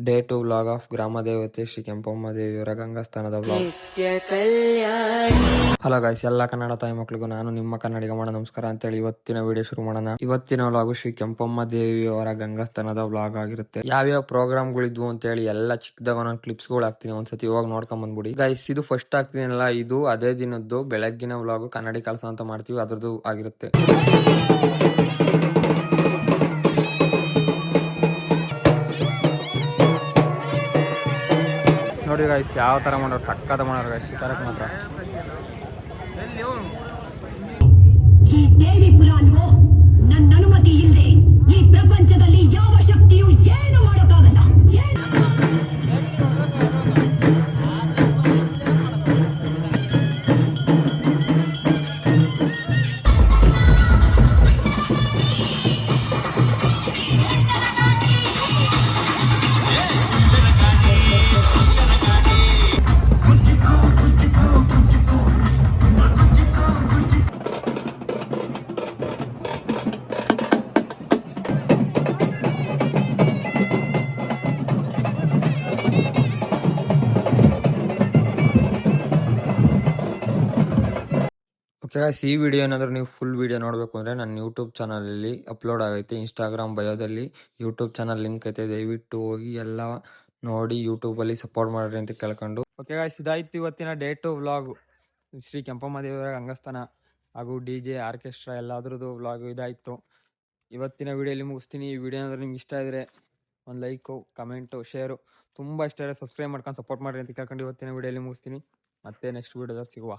Day 2 vlog of ಗ್ರಾಮ ದೇವತೆ ಶ್ರೀ ಕೆಂಪಮ್ಮ ದೇವಿಯವರ ಗಂಗಾಸ್ಥಾನದ ವ್ಲಾಗ್. ಹಲೋ ಗೈಸ್, ಎಲ್ಲ ಕನ್ನಡ ತಾಯಿ ಮಕ್ಕಳಿಗೂ ನಾನು ನಿಮ್ಮ ಕನ್ನಡಿಗ ಮಾಡ ನಮಸ್ಕಾರ ಅಂತೇಳಿ ಇವತ್ತಿನ ವಿಡಿಯೋ ಶುರು ಮಾಡೋಣ. ಇವತ್ತಿನ ವ್ಲಾಗ್ ಶ್ರೀ ಕೆಂಪಮ್ಮ ದೇವಿಯವರ ಗಂಗಾಸ್ಥಾನದ ವ್ಲಾಗ್ ಆಗಿರುತ್ತೆ. ಯಾವ್ಯಾವ ಪ್ರೋಗ್ರಾಮ್ಗಳಿದ್ವು ಅಂತ ಹೇಳಿ ಎಲ್ಲ ಚಿಕ್ಕದಾಗ ನಾನು ಕ್ಲಿಪ್ಸ್ಗಳು ಹಾಕ್ತೀನಿ, ಒಂದ್ಸತಿ ಇವಾಗ ನೋಡ್ಕೊಂಡ್ ಬಂದ್ಬಿಡಿ ಗೈಸ್. ಇದು ಫಸ್ಟ್ ಹಾಕ್ತೀನಲ್ಲ, ಇದು ಅದೇ ದಿನದ್ದು ಬೆಳಗ್ಗಿನ ವ್ಲಾಗ್. ಕನ್ನಡಿ ಕಳಸ ಅಂತ ಮಾಡ್ತೀವಿ, ಅದ್ರದ್ದು ಆಗಿರುತ್ತೆ. ನೋಡಿ ಗೈಸ್, ಯಾವ ತರ ಮಾಡೋರು, ಸಕ್ಕದ ಮಾಡೋರು ಗೈಸ್. ಈ ತರಕ್ಕೆ ಮಾತ್ರ ಈ ದೇವಿ ಪುರಾಣವು ನನ್ನ ಅನುಮತಿ ಇಲ್ಲದೆ ಈ ಪ್ರಪಂಚದಲ್ಲಿ ಯಾವ ಶಕ್ತಿಯು ಏನು ಮಾಡೋಕ್ಕಾಗಲ್ಲ. ಓಕೆ ಗೈಸ್, ಈ ವಿಡಿಯೋ ಏನಾದರೂ ನೀವು ಫುಲ್ ವಿಡಿಯೋ ನೋಡಬೇಕು ಅಂದರೆ ನನ್ನ ಯೂಟ್ಯೂಬ್ ಚಾನಲಲ್ಲಿ ಅಪ್ಲೋಡ್ ಆಗೈತೆ. ಇನ್ಸ್ಟಾಗ್ರಾಮ್ ಬಯೋದಲ್ಲಿ ಯೂಟ್ಯೂಬ್ ಚಾನಲ್ ಲಿಂಕ್ ಐತೆ, ದಯವಿಟ್ಟು ಹೋಗಿ ಎಲ್ಲ ನೋಡಿ ಯೂಟ್ಯೂಬಲ್ಲಿ ಸಪೋರ್ಟ್ ಮಾಡಿರಿ ಅಂತ ಕೇಳ್ಕೊಂಡು. ಓಕೆ ಗೈಸ್, ಇದಾಯ್ತು ಇವತ್ತಿನ ಡೇ 2 ವ್ಲಾಗ್. ಶ್ರೀ ಕೆಂಪಮ್ಮ ದೇವಿಯವರ ಗಂಗಾಸ್ಥಾನ ಹಾಗೂ DJ ಆರ್ಕೆಸ್ಟ್ರಾ ಎಲ್ಲಾದ್ರದ್ದು ವ್ಲಾಗ್ ಇದಾಯಿತು. ಇವತ್ತಿನ ವಿಡಿಯೋಲಿ ಮುಗಿಸ್ತೀನಿ. ಈ ವಿಡಿಯೋ ಏನಾದರೂ ನಿಮ್ಗೆ ಇಷ್ಟ ಇದ್ದರೆ ಒಂದು ಲೈಕು, ಕಮೆಂಟು, ಶೇರು, ತುಂಬ ಇಷ್ಟ ಇದ್ದರೆ ಸಬ್ಸ್ಕ್ರೈಬ್ ಮಾಡ್ಕೊಂಡು ಸಪೋರ್ಟ್ ಮಾಡಿರಿ ಅಂತ ಕೇಳ್ಕೊಂಡು ಇವತ್ತಿನ ವಿಡಿಯೋಲಿ ಮುಗಿಸ್ತೀನಿ. ಮತ್ತೆ ನೆಕ್ಸ್ಟ್ ವಿಡಿಯೋದಲ್ಲಿ ಸಿಗುವ.